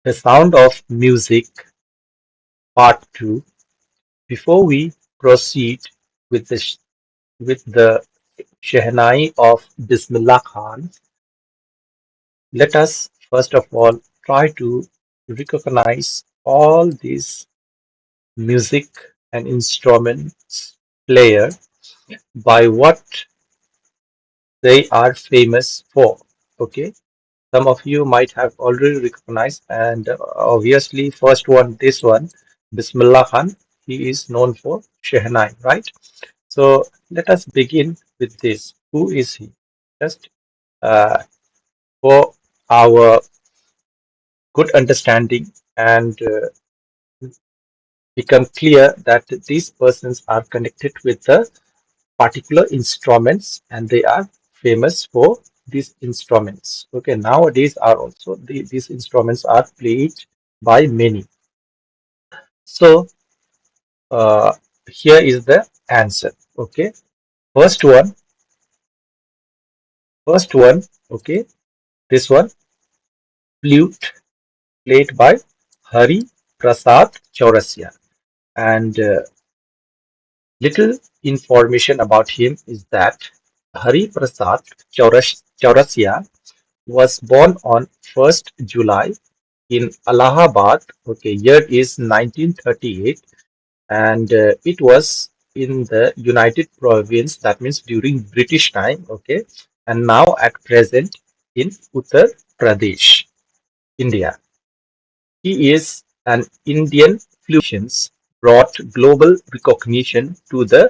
The Sound of Music, Part 2. Before we proceed with the Shehnai of Bismillah Khan, let us first of all try to recognize all these music and instruments player by what they are famous for. Okay, some of you might have already recognized, and obviously, first one, this one, Bismillah Khan, he is known for Shehnai, right? So let us begin with this. Who is he? Just uh, for our good understanding and become clear that these persons are connected with the particular instruments and they are famous for these instruments. Okay, nowadays are also these instruments are played by many. So uh, here is the answer. Okay, first one, first one. Okay, this one, flute played by Hari Prasad Chaurasia. And little information about him is that Hari Prasad Chaurasia was born on 1st July in Allahabad. Okay, year is 1938, and it was in the United Province. That means during British time. Okay, and now at present in Uttar Pradesh, India. He is an Indian musician brought global recognition to the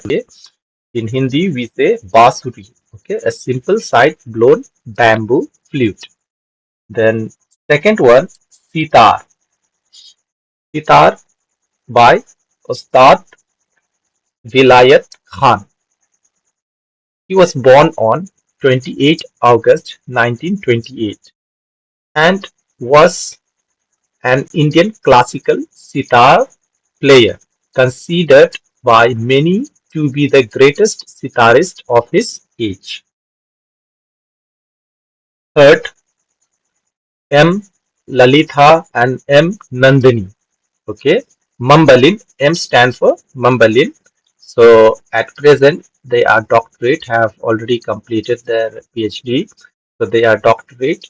in Hindi we say Basuri, okay, a simple side blown bamboo flute. Then second one, sitar. Sitar by Ustad Vilayat Khan. He was born on 28 August 1928 and was an Indian classical sitar player, considered by many to be the greatest sitarist of his age. Third, M. Lalitha and M. Nandini. Okay, Mumbalin. M stand for Mumbalin. So at present, they are doctorate, have already completed their PhD. So they are doctorate.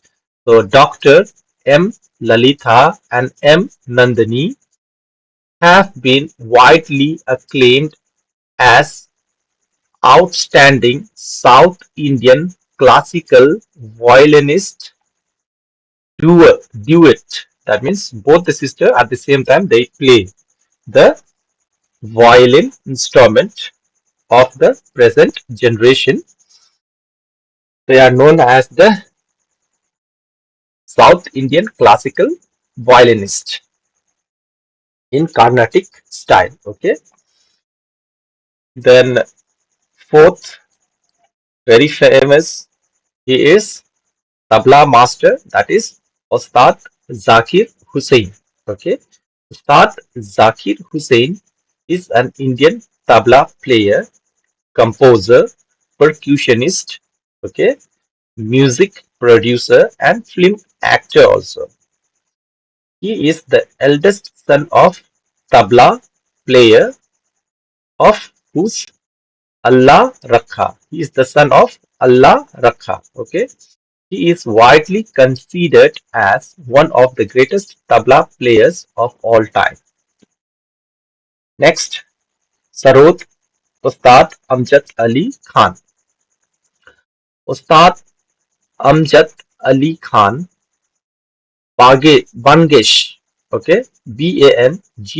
So Dr. M. Lalitha and M. Nandini have been widely acclaimed as outstanding South Indian classical violinist duet. That means both the sisters at the same time they play the violin instrument of the present generation. They are known as the South Indian classical violinist in Carnatic style. Okay. Then fourth, very famous, he is tabla master, that is Ustad Zakir Hussain. Okay, Ustad Zakir Hussain is an Indian tabla player, composer, percussionist, okay, music producer, and film actor also. He is the eldest son of tabla player of whose Allah Rakha. He is the son of Allah Rakha. Okay. He is widely considered as one of the greatest tabla players of all time. Next, Sarod Ustad Amjad Ali Khan. Ustad Amjad Ali Khan Bangesh, okay, Bangash,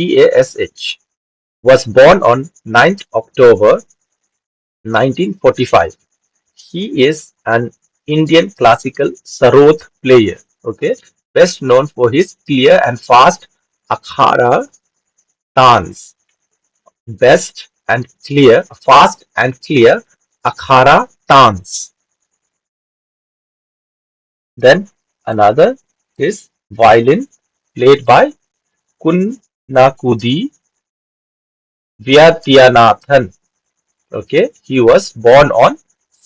was born on 9th October 1945. He is an Indian classical sarod player, okay, best known for his clear and fast akhara dance. Fast and clear akhara dance. Then another is violin played by Kunnakudi Vyadyanathan. Okay, he was born on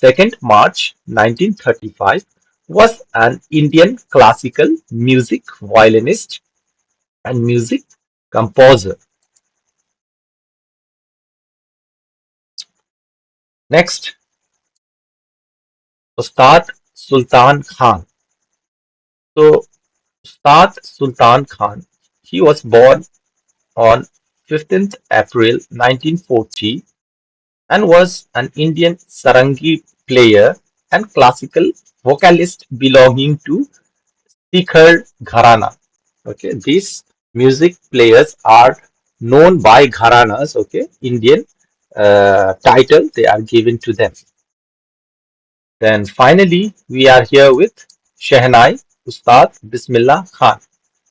2nd March 1935, was an Indian classical music violinist and music composer. Next, Ustad Sultan Khan. So, Ustad Sultan Khan, he was born on 15th April 1940 and was an Indian sarangi player and classical vocalist belonging to Tikhar Gharana. Okay, these music players are known by Gharanas. Okay, Indian title they are given to them. Then finally, we are here with Shehnai Ustad Bismillah Khan.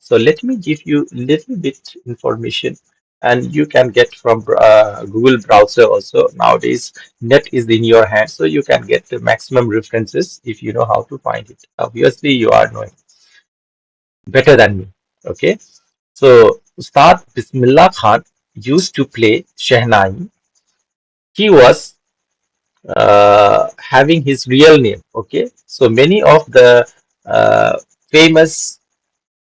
So let me give you a little bit information, and you can get from Google browser also. Nowadays, net is in your hand, so you can get the maximum references if you know how to find it. Obviously, you are knowing better than me. Okay, so Ustad Bismillah Khan used to play Shehnai. He was having his real name. Okay, so many of the famous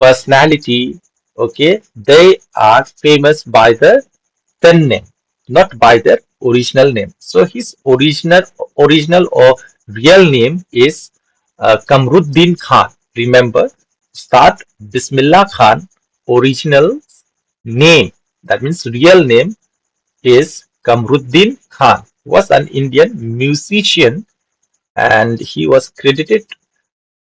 personality, okay, they are famous by the pen name, not by their original name. So his original or real name is Kamruddin Khan. Remember, start Bismillah Khan original name, that means real name, is Kamruddin Khan. Was an Indian musician, and he was credited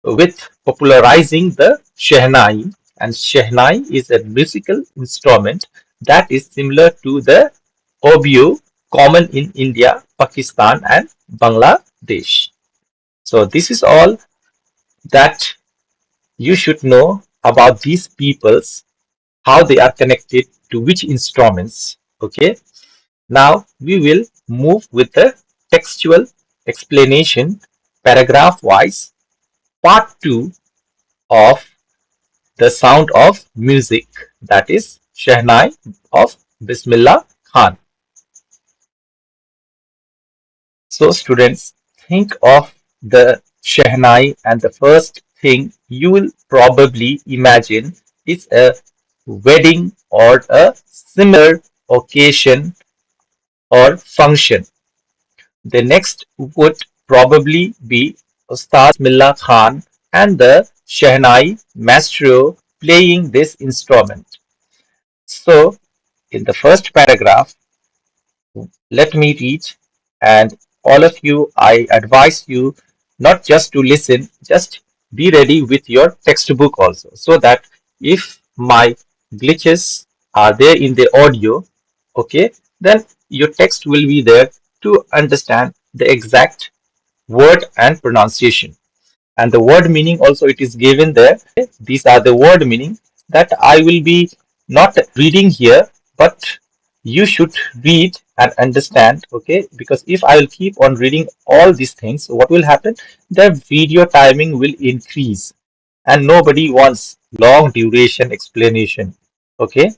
with popularizing the Shehnai. And Shehnai is a musical instrument that is similar to the oboe common in India, Pakistan, and Bangladesh. So this is all that you should know about these peoples, how they are connected to which instruments. Okay. Now we will move with the textual explanation paragraph wise, part 2 of the sound of music, that is Shehnai of Bismillah Khan. So students, think of the Shehnai, and the first thing you will probably imagine is a wedding or a similar occasion or function. The next would probably be Ustad Bismillah Khan and the Shehnai maestro playing this instrument. So, in the first paragraph, let me read, and all of you, I advise you not just to listen, just be ready with your textbook also, so that if my glitches are there in the audio, okay, then your text will be there to understand the exact word and pronunciation. And the word meaning also it is given there. These are the word meaning that I will be not reading here, but you should read and understand. Okay, because if I will keep on reading all these things, what will happen? The video timing will increase, and nobody wants long duration explanation. Okay,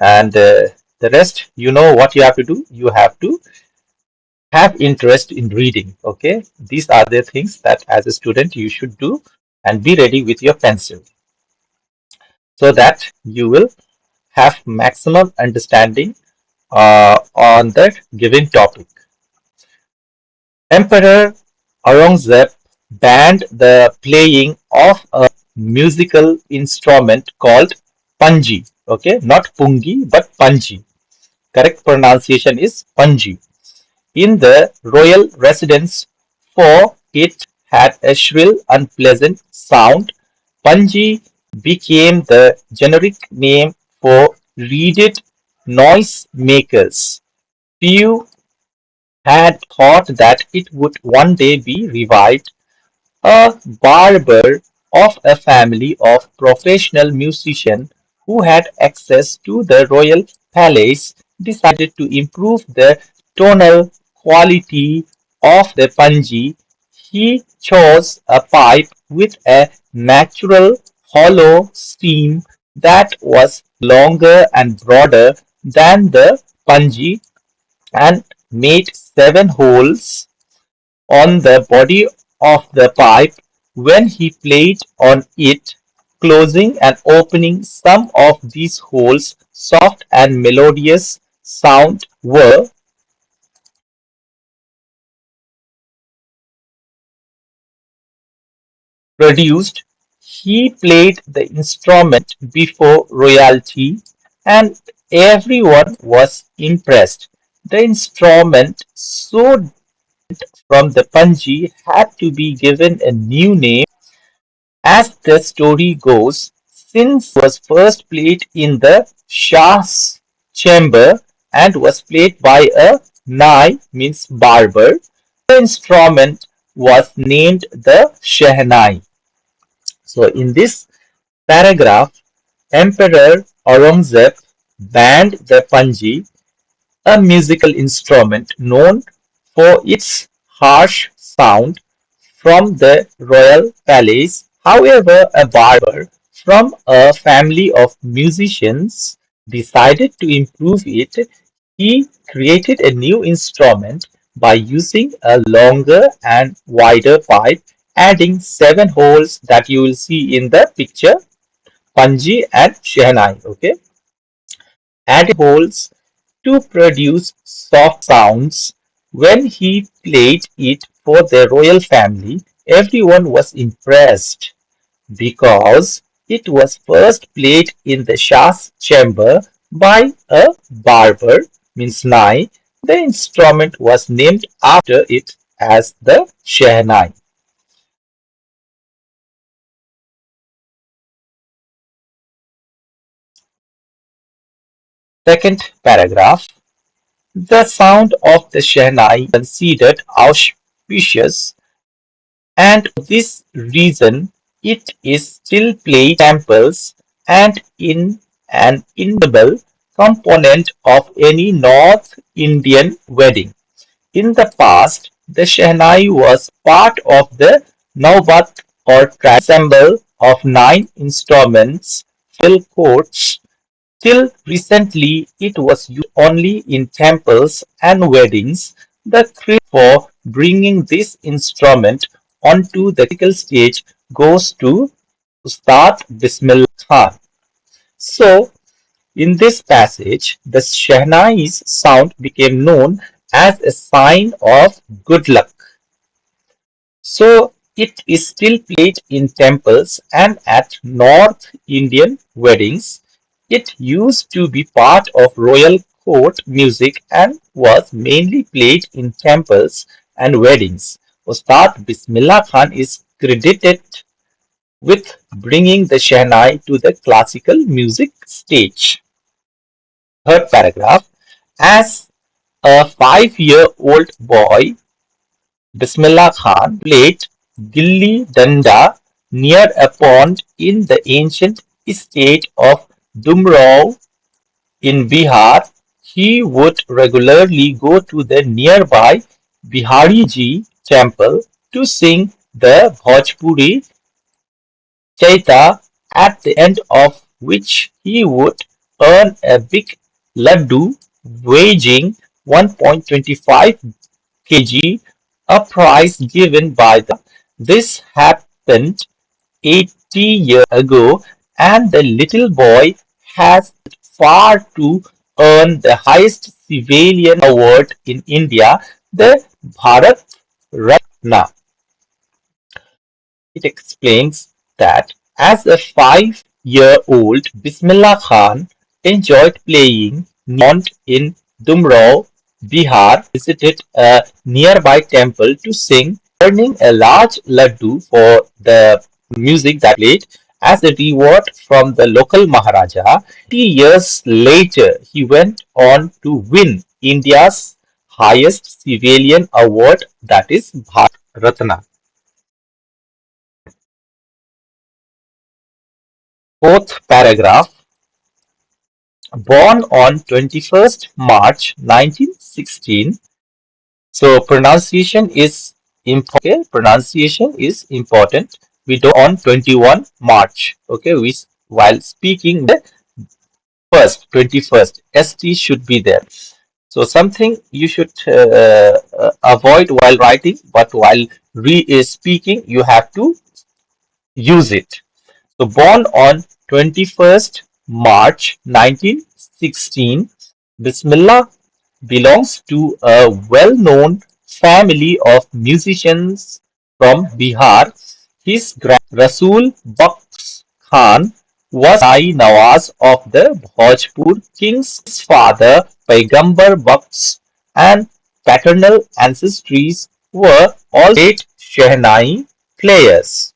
and the rest, you know what you have to do. You have to have interest in reading. Okay, these are the things that as a student you should do, and be ready with your pencil so that you will have maximum understanding on that given topic. Emperor Aurangzeb banned the playing of a musical instrument called panji. Okay, not pungi but panji. Correct pronunciation is panji in the royal residence, for it had a shrill, unpleasant sound. Panji became the generic name for reeded noise makers. Few had thought that it would one day be revived. A barber of a family of professional musicians who had access to the royal palace decided to improve the tonal quality of the panji. He chose a pipe with a natural hollow stem that was longer and broader than the panji, and made 7 holes on the body of the pipe. When he played on it, closing and opening some of these holes. Soft and melodious sound were produced. He played the instrument before royalty, and everyone was impressed. The instrument, so from the Panji, had to be given a new name. As the story goes, since was first played in the Shah's chamber and was played by a Nai, means barber, the instrument was named the Shehnai. So in this paragraph, Emperor Aurangzeb banned the Panji, a musical instrument known for its harsh sound, from the royal palace. However, a barber from a family of musicians decided to improve it. He created a new instrument by using a longer and wider pipe, adding 7 holes that you will see in the picture, Panji and Shehnai. Okay, added holes to produce soft sounds. When he played it for the royal family, everyone was impressed because it was first played in the Shah's chamber by a barber, means Nai. The instrument was named after it as the Shehnai. Second paragraph. The sound of the Shehnai considered auspicious, and for this reason it is still played in temples and in an integral component of any North Indian wedding. In the past, the Shehnai was part of the Naubat or ensemble of 9 instruments, fill courts. Till recently, it was used only in temples and weddings. The credit for bringing this instrument onto the critical stage goes to Ustad Bismillah Khan. So, in this passage, the Shehnai's sound became known as a sign of good luck. So it is still played in temples and at North Indian weddings. It used to be part of royal court music and was mainly played in temples and weddings. Ustad Bismillah Khan is credited with bringing the Shehnai to the classical music stage. Third paragraph. As a 5-year-old boy, Bismillah Khan played gilli danda near a pond in the ancient state of Dumrao in Bihar. He would regularly go to the nearby Bihariji temple to sing the Bhojpuri Chaita, at the end of which he would earn a big laddu weighing 1.25 kg, a prize given by the. This happened 80 years ago, and the little boy has far to earn the highest civilian award in India, the Bharat Ratna. It explains that as a 5-year-old, Bismillah Khan enjoyed playing pond in Dumrao, Bihar, visited a nearby temple to sing, earning a large laddu for the music that played as a reward from the local Maharaja. 80 years later, he went on to win India's highest civilian award, that is Bharat Ratna. Fourth paragraph. Born on 21st March 1916. So pronunciation is important. Okay? Pronunciation is important. We do on 21 March. Okay, we while speaking the first 21st, ST should be there. So something you should avoid while writing, but while speaking, you have to use it. So born on 21st March 1916, Bismillah belongs to a well-known family of musicians from Bihar. His Rasul Baksh Khan was Shehnai Nawaz of the Bhojpur kings. His father Paigambar Baksh and paternal ancestries were all great Shehnai players.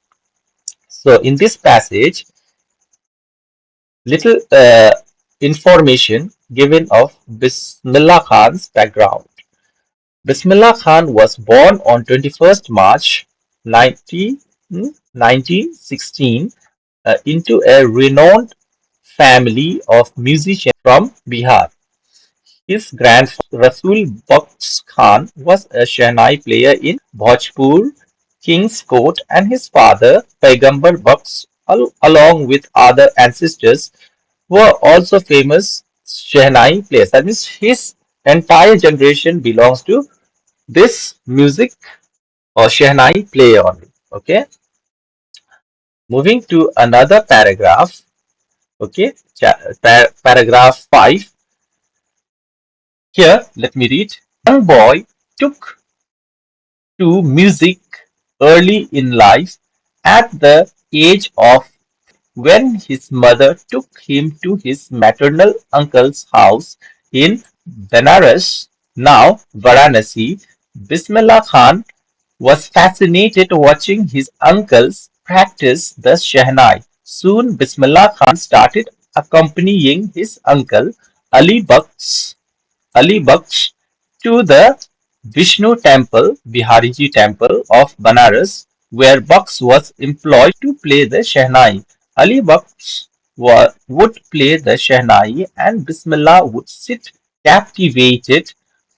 So in this passage, little information given of Bismillah Khan's background. Bismillah Khan was born on 21st March 1916 into a renowned family of musicians from Bihar. His grandfather Rasul Baksh Khan was a Shehnai player in Bhojpur King's Court, and his father Paigambar Baksh, along with other ancestors, were also famous Shehnai players. That means his entire generation belongs to this music or Shehnai play only. Okay, moving to another paragraph. Okay, paragraph 5. Here, let me read. Young boy took to music early in life at the age of when his mother took him to his maternal uncle's house in Benares, now Varanasi. Bismillah Khan was fascinated watching his uncles practice the Shehnai. Soon Bismillah Khan started accompanying his uncle Ali Baksh Ali Baksh to the Vishnu temple, Bihariji temple of Banaras, where Baksh was employed to play the Shehnai. Ali Baksh would play the Shehnai and Bismillah would sit captivated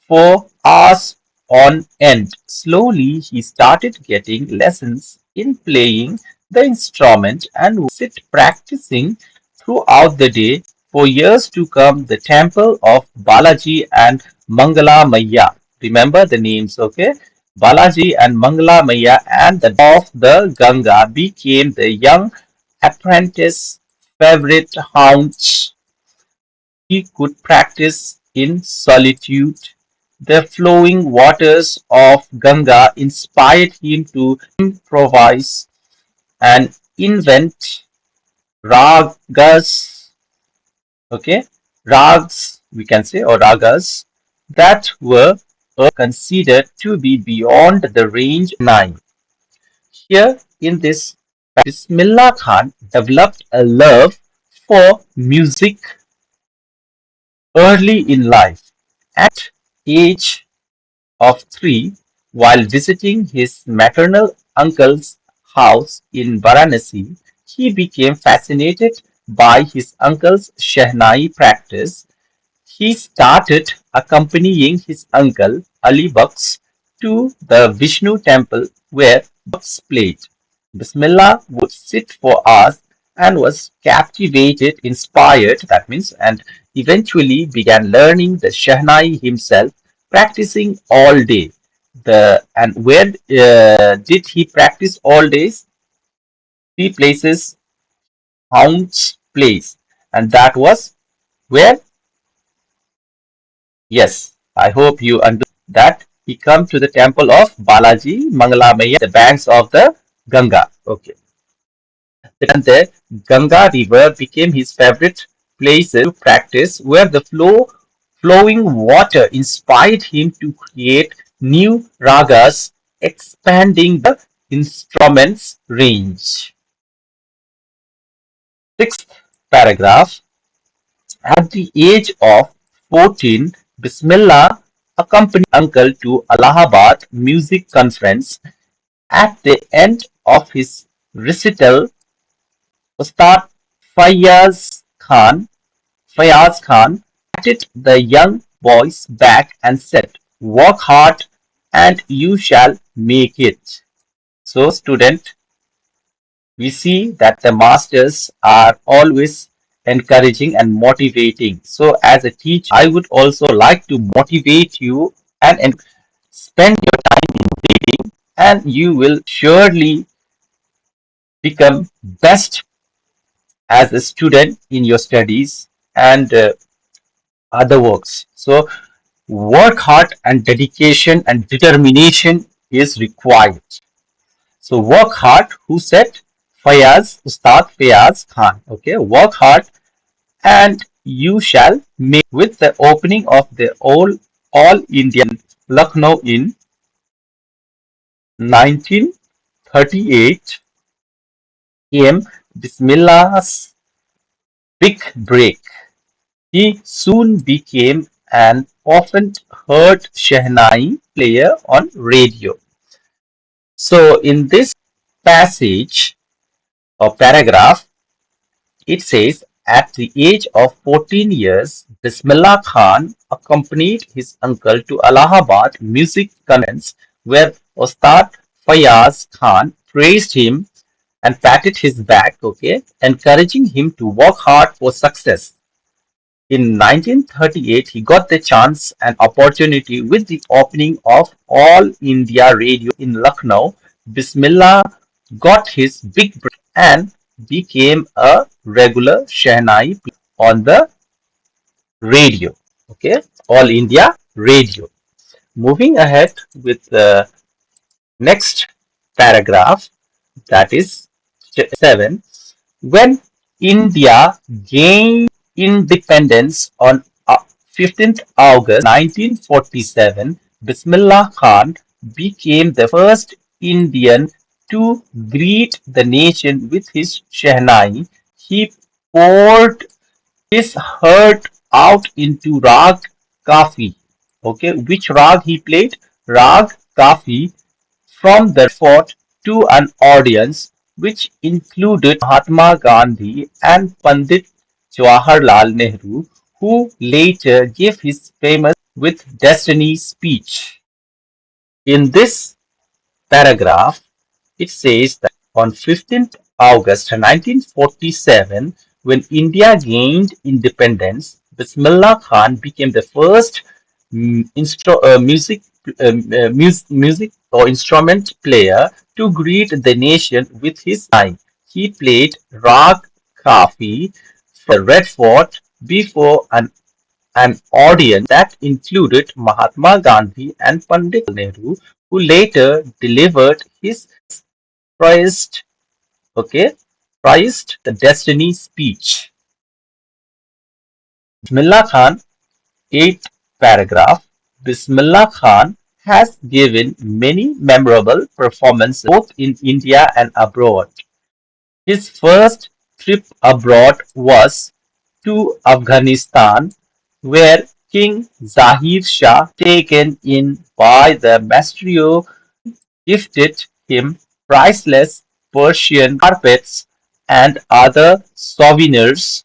for hours on end. Slowly, he started getting lessons in playing the instrument and would sit practicing throughout the day. For years to come, the temple of Balaji and Mangala Maya. Remember the names, okay? Balaji and Mangala Maya and the of the Ganga became the young apprentice favorite haunts. He could practice in solitude. The flowing waters of Ganga inspired him to improvise and invent ragas, okay, rags we can say, or ragas that were considered to be beyond the range of nine. Here in this, Bismillah Khan developed a love for music early in life. At age of 3, while visiting his maternal uncle's house in Varanasi, he became fascinated by his uncle's Shehnai practice. He started accompanying his uncle Ali Baksh to the Vishnu temple where Baksh played. Bismillah would sit for hours and was captivated, inspired, that means, and eventually began learning the Shehnai himself, practicing all day. And where did he practice all days? Three places, Hound's place, and that was where. Yes, I hope you understood that he come to the temple of Balaji Mangalamaya, the banks of the Ganga. Okay. And the Ganga river became his favorite place to practice, where the flowing water inspired him to create new ragas, expanding the instrument's range. Sixth paragraph. At the age of 14, Bismillah accompanied uncle to Allahabad music conference. At the end of his recital, Ustad Fayaz Khan patted the young boy's back and said, "Work hard and you shall make it." So, student, we see that the masters are always encouraging and motivating. So, as a teacher, I would also like to motivate you and spend your time in reading, and you will surely become best as a student in your studies and other works. So work hard and dedication and determination is required. So work hard, who said? Fayaz, Ustad Fayaz Khan. Okay, work hard and you shall make with the opening of the All India Lucknow in 1938 came Bismillah's big break. He soon became an often heard Shehnai player on radio. So in this passage or paragraph, it says, at the age of 14 years, Bismillah Khan accompanied his uncle to Allahabad music conference where Ustad Fayaz Khan praised him and patted his back, okay, encouraging him to work hard for success. In 1938, he got the chance and opportunity with the opening of All India Radio in Lucknow. Bismillah got his big break and became a regular Shehnai on the radio. Okay, All India Radio. Moving ahead with the next paragraph, that is 7. When India gained independence on 15th August 1947, Bismillah Khan became the first Indian to greet the nation with his Shehnai. He poured his heart out into Rag Kafi. Okay, which Rag he played? Rag Kafi from the fort to an audience which included Mahatma Gandhi and Pandit Jawaharlal Nehru, who later gave his famous with Destiny speech. In this paragraph, it says that on 15th August 1947, when India gained independence, Bismillah Khan became the first music or instrument player to greet the nation with his nine. He played Rag Kafi from the Red Fort before an audience that included Mahatma Gandhi and Pandit Nehru, who later delivered his prized, okay, prized the Destiny speech. Bismillah Khan, 8th paragraph. Bismillah Khan has given many memorable performances both in India and abroad. His first trip abroad was to Afghanistan, where King Zahir Shah, taken in by the maestro, gifted him priceless Persian carpets and other souvenirs.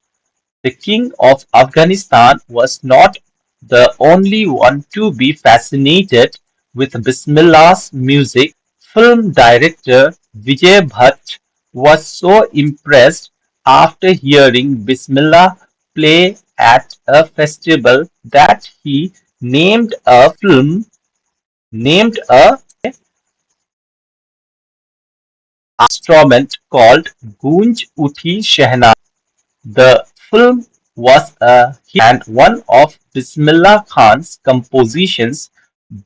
The king of Afghanistan was not the only one to be fascinated with Bismillah's music. Film director Vijay Bhatt was so impressed after hearing Bismillah play at a festival that he named a film named a instrument called Gunj Uthi Shehnai. The film was a hit and one of Bismillah Khan's compositions,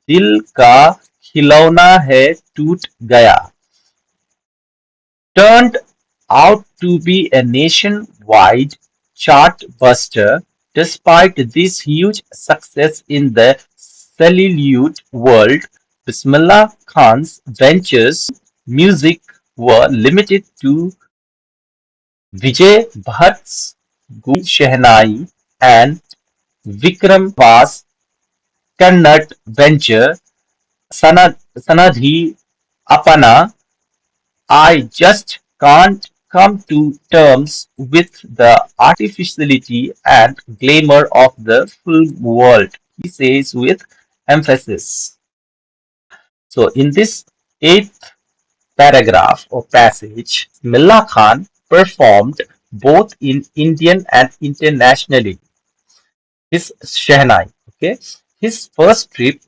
Dil Ka Khilona Hai Toot Gaya, turned out to be a nationwide chartbuster. Despite this huge success in the Salute world, Bismillah Khan's ventures music were limited to Vijay Bhatt's Gun Shehnai and Vikram Va's Kannada venture Sanadhi Apana. I just can't come to terms with the artificiality and glamour of the film world, he says with emphasis. So, in this eighth paragraph or passage, Milla Khan performed both in Indian and internationally his Shehnai. Okay, his first trip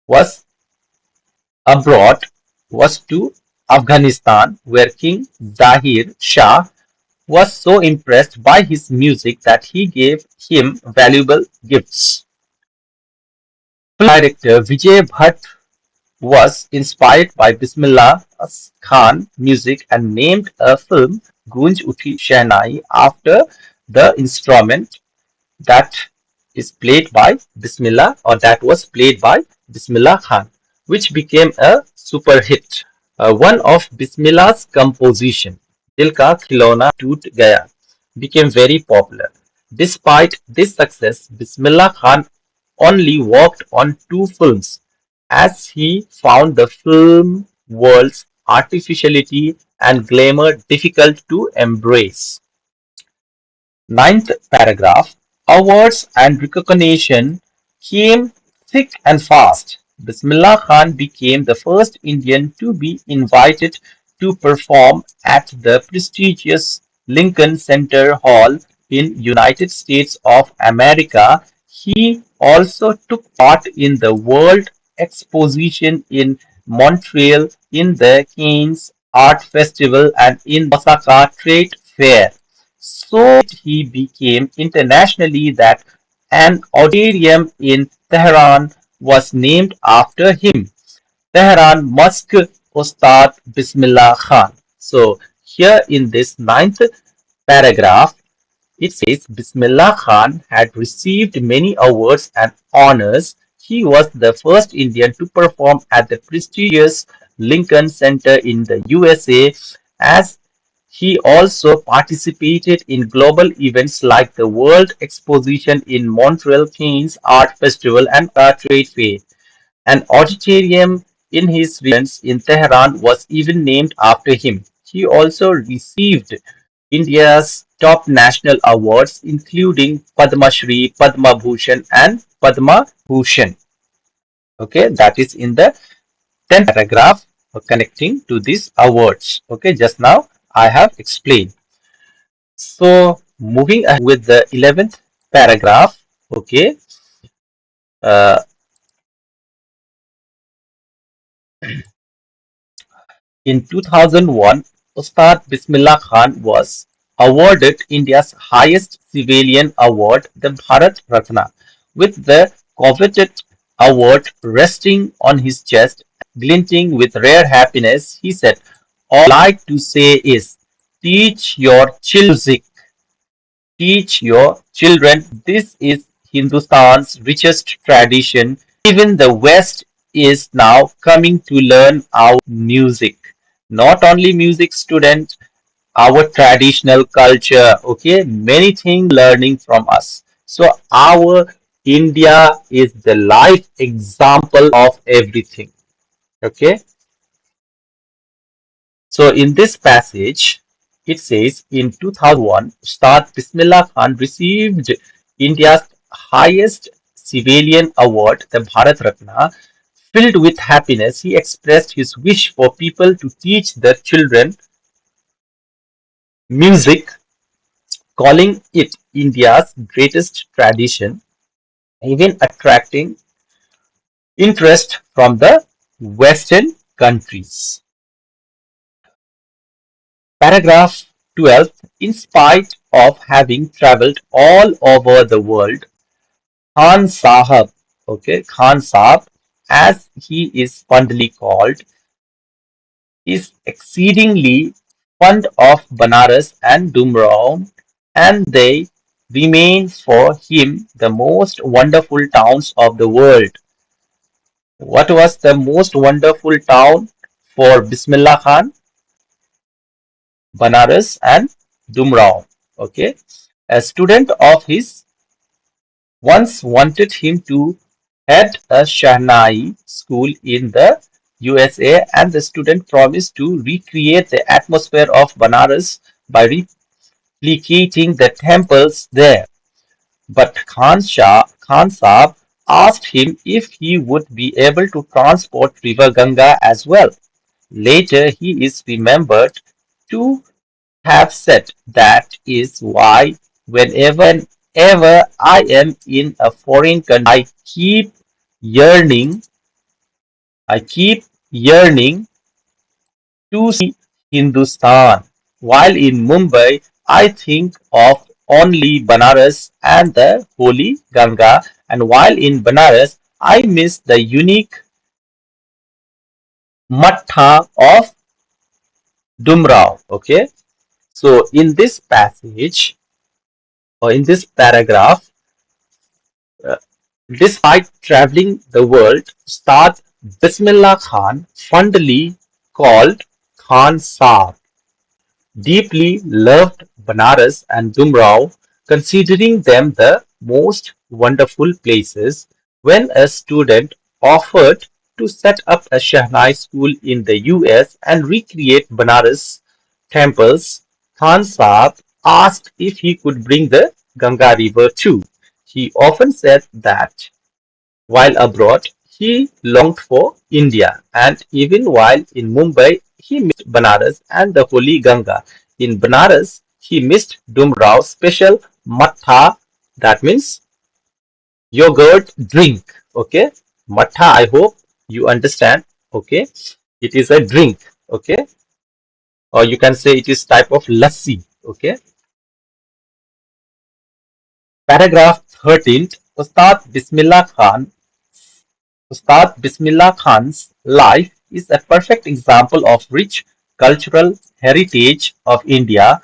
was abroad was to Afghanistan, where King Zahir Shah was so impressed by his music that he gave him valuable gifts. Film director Vijay Bhatt was inspired by Bismillah Khan music and named a film Gunj Uthi Shehnai after the instrument that is played by Bismillah or that was played by Bismillah Khan, which became a super hit. One of Bismillah's composition, Dil Ka Khilona Toot Gaya, became very popular. Despite this success, Bismillah Khan only worked on two films as he found the film world's artificiality and glamour difficult to embrace. Ninth paragraph: awards and recognition came thick and fast. Bismillah Khan became the first Indian to be invited to perform at the prestigious Lincoln Center Hall in United States of America. He also took part in the World Exposition in Montreal, in the Cannes Art Festival, and in the Osaka Trade Fair. So he became internationally that an auditorium in Tehran was named after him. Tehran Mosque Ustad Bismillah Khan. So here in this ninth paragraph, it says Bismillah Khan had received many awards and honors. He was the first Indian to perform at the prestigious Lincoln Center in the USA, as he also participated in global events like the World Exposition in Montreal, Cannes Art Festival, and the Trade Fair. An auditorium in his residence in Tehran was even named after him. He also received India's top national awards, including Padma Shri, Padma Bhushan, and Padma Bhushan. Okay, that is in the 10th paragraph connecting to these awards. Okay, just now I have explained. So, moving ahead with the 11th paragraph. Okay, uh, in 2001, Ustad Bismillah Khan was awarded India's highest civilian award, the Bharat Ratna, with the coveted award resting on his chest, glinting with rare happiness. He said, "All I like to say is, teach your music, teach your children. This is Hindustan's richest tradition. Even the West is now coming to learn our music. Not only music, student, our traditional culture. Okay, many things learning from us. So our India is the life example of everything. Okay, so in this passage, it says in 2001, Ustad Bismillah Khan received India's highest civilian award, the Bharat Ratna. Filled with happiness, he expressed his wish for people to teach their children music, calling it India's greatest tradition, even attracting interest from the Western countries. Paragraph 12. In spite of having traveled all over the world, Khan Sahab, okay, Khan Sahab, as he is fondly called, is exceedingly fond of Banaras and Dumraon, and they remain for him the most wonderful towns of the world. What was the most wonderful town for Bismillah Khan? Banaras and Dumraon. Okay. A student of his once wanted him to head a Shahnai school in the USA, and the student promised to recreate the atmosphere of Banaras by replicating the temples there. But Khan Sahib asked him if he would be able to transport River Ganga as well. Later, he is remembered to have said, "That is why whenever I am in a foreign country, yearning, I keep yearning to see Hindustan. While in Mumbai, I think of only Banaras and the holy Ganga, and while in Banaras, I miss the unique Matha of Dumrao. Okay, so in this passage or in this paragraph, uh, despite traveling the world, Ustad Bismillah Khan, fondly called Khan Saab, deeply loved Banaras and Dumrao, considering them the most wonderful places. When a student offered to set up a Shahnai school in the US and recreate Banaras temples, Khan Saab asked if he could bring the Ganga River too. He often said that while abroad, he longed for India, and even while in Mumbai, he missed Banaras and the Holy Ganga. In Banaras, he missed Dumrao's special matha, that means yogurt drink. Okay, matha, I hope you understand. Okay, it is a drink. Okay, or you can say it is type of lassi. Okay, paragraph 13. Ustad Bismillah Khan's life is a perfect example of rich cultural heritage of India,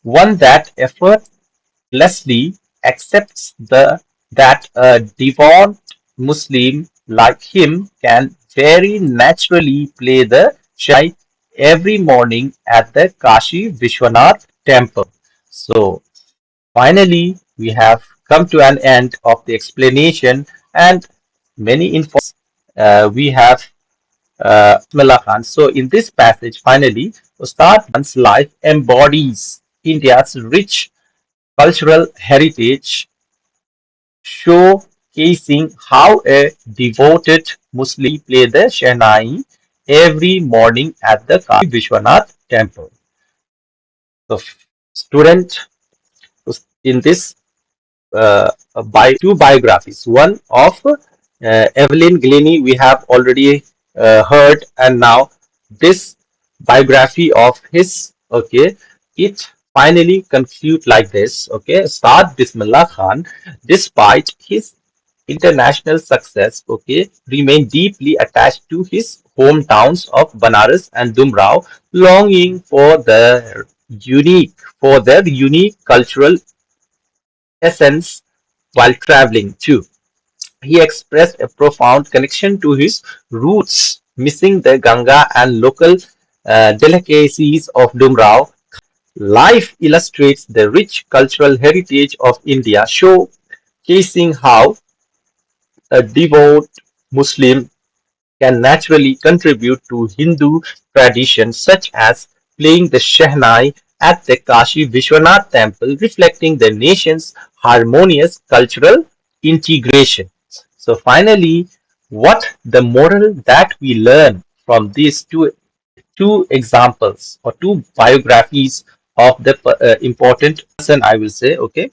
one that effortlessly accepts that a devout Muslim like him can very naturally play the Shai every morning at the Kashi Vishwanath temple. So finally, we have come to an end of the explanation and many we have Bismillah Khan. So, in this passage, finally, Ustad Khan's life embodies India's rich cultural heritage, showcasing how a devoted Muslim play the Shehnai every morning at the Kashi Vishwanath temple. So, student, in this two biographies. One of Evelyn Glennie we have already heard, and now this biography of his. Okay, it finally conclude like this. Okay, Saad Bismillah Khan, despite his international success, okay, remained deeply attached to his hometowns of Banaras and Dumrao, longing for their unique cultural essence while traveling too. He expressed a profound connection to his roots, missing the Ganga and local delicacies of Dumrao. Life illustrates the rich cultural heritage of India, showcasing how a devout Muslim can naturally contribute to Hindu traditions such as playing the Shehnai at the Kashi Vishwanath temple, reflecting the nation's harmonious cultural integration. So finally, what the moral that we learn from these two examples or two biographies of the important person, I will say, okay,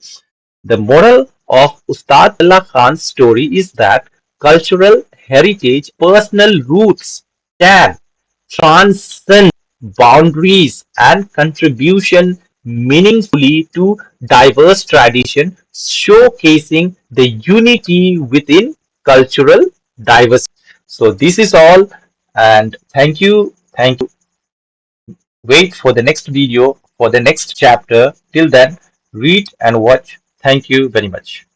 the moral of Ustad Allah Khan's story is that cultural heritage, personal roots can transcend boundaries and contribution meaningfully to diverse tradition, showcasing the unity within cultural diversity. So this is all, and thank you. Thank you. Wait for the next video for the next chapter. Till then, read and watch. Thank you very much.